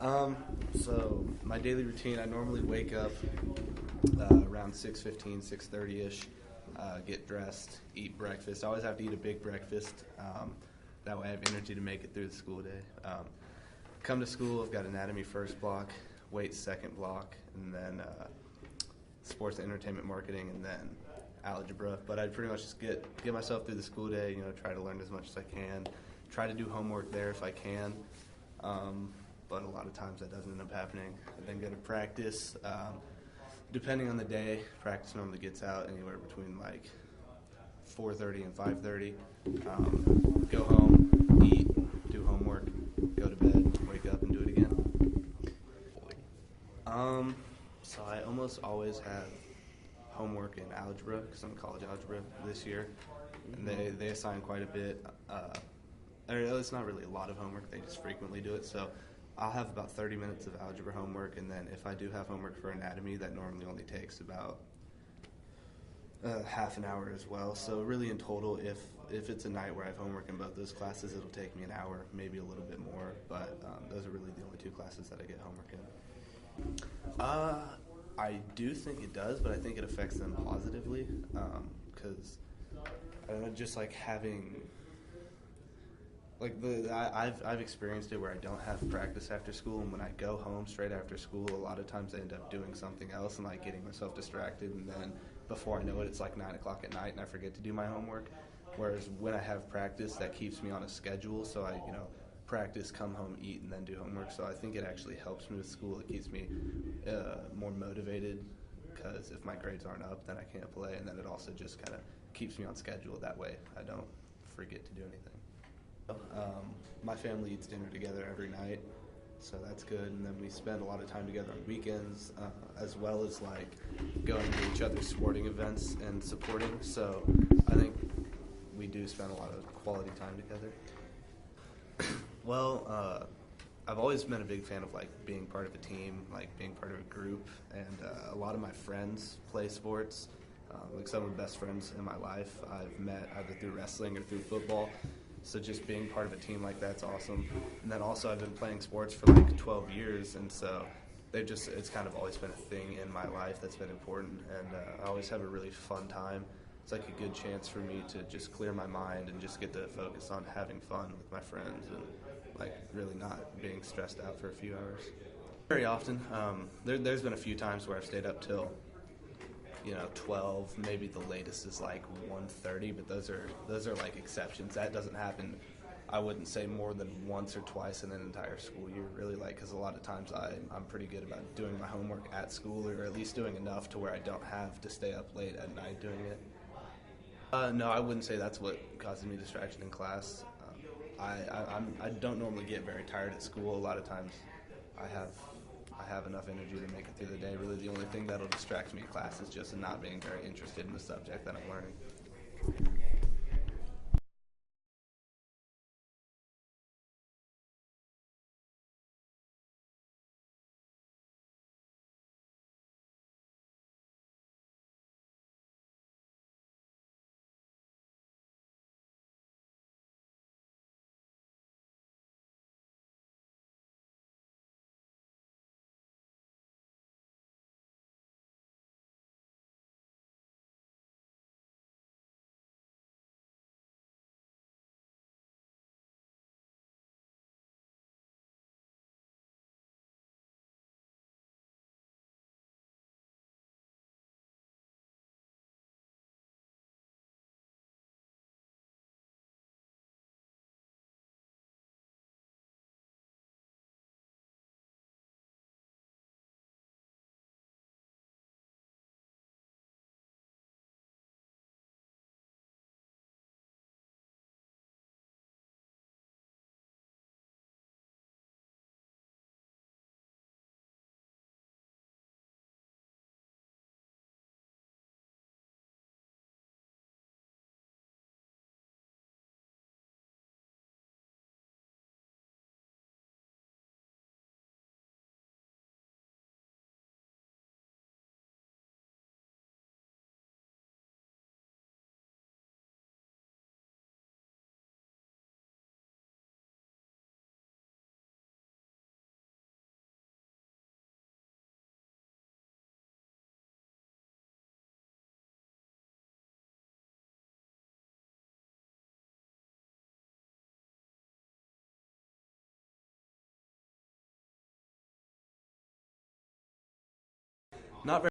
Um, so my daily routine, I normally wake up around 6:15, 6:30ish, get dressed, eat breakfast. I always have to eat a big breakfast. That way I have energy to make it through the school day. Come to school, I've got anatomy first block, weights second block, and then sports and entertainment marketing, and then algebra. But I pretty much just get myself through the school day. Try to learn as much as I can. Try to do homework there if I can. But a lot of times that doesn't end up happening. I then go to practice. Depending on the day, practice normally gets out anywhere between like 4:30 and 5:30. Go home, eat, do homework, go to bed, wake up, and do it again. So I almost always have homework in algebra because I'm in college algebra this year, and they assign quite a bit. Or it's not really a lot of homework; they just frequently do it. So I'll have about 30 minutes of algebra homework, and then if I do have homework for anatomy, that normally only takes about half an hour as well. So really, in total, if it's a night where I have homework in both those classes, it'll take me an hour, maybe a little bit more. But those are really the only two classes that I get homework in. I do think it does, but I think it affects them positively because I don't know, just like having I've experienced it where I don't have practice after school, and when I go home straight after school, a lot of times I end up doing something else and like getting myself distracted, and then before I know it, it's like 9 o'clock at night, and I forget to do my homework. Whereas when I have practice, that keeps me on a schedule, so I practice, come home, eat, and then do homework. So I think it actually helps me with school. It keeps me more motivated because if my grades aren't up, then I can't play, and then it also just kind of keeps me on schedule. That way, I don't forget to do anything. My family eats dinner together every night, so that's good. And then we spend a lot of time together on weekends, as well as like going to each other's sporting events and supporting. So I think we do spend a lot of quality time together. Well, I've always been a big fan of like being part of a team, like being part of a group, and a lot of my friends play sports. Like some of the best friends in my life I've met either through wrestling or through football. So just being part of a team like that's awesome. And then also I've been playing sports for like 12 years, and so it's kind of always been a thing in my life that's been important, and I always have a really fun time. It's like a good chance for me to just clear my mind and just get to focus on having fun with my friends and like really not being stressed out for a few hours. Very often. There's been a few times where I've stayed up till 12, maybe the latest is like 1:30, but those are like exceptions. That doesn't happen, I wouldn't say more than once or twice in an entire school year, really, like, because a lot of times I'm pretty good about doing my homework at school, or at least doing enough to where I don't have to stay up late at night doing it. No, I wouldn't say that's what causes me distraction in class. I don't normally get very tired at school. A lot of times I have I have enough energy to make it through the day. Really, the only thing that'll distract me in class is just not being very interested in the subject that I'm learning. Not very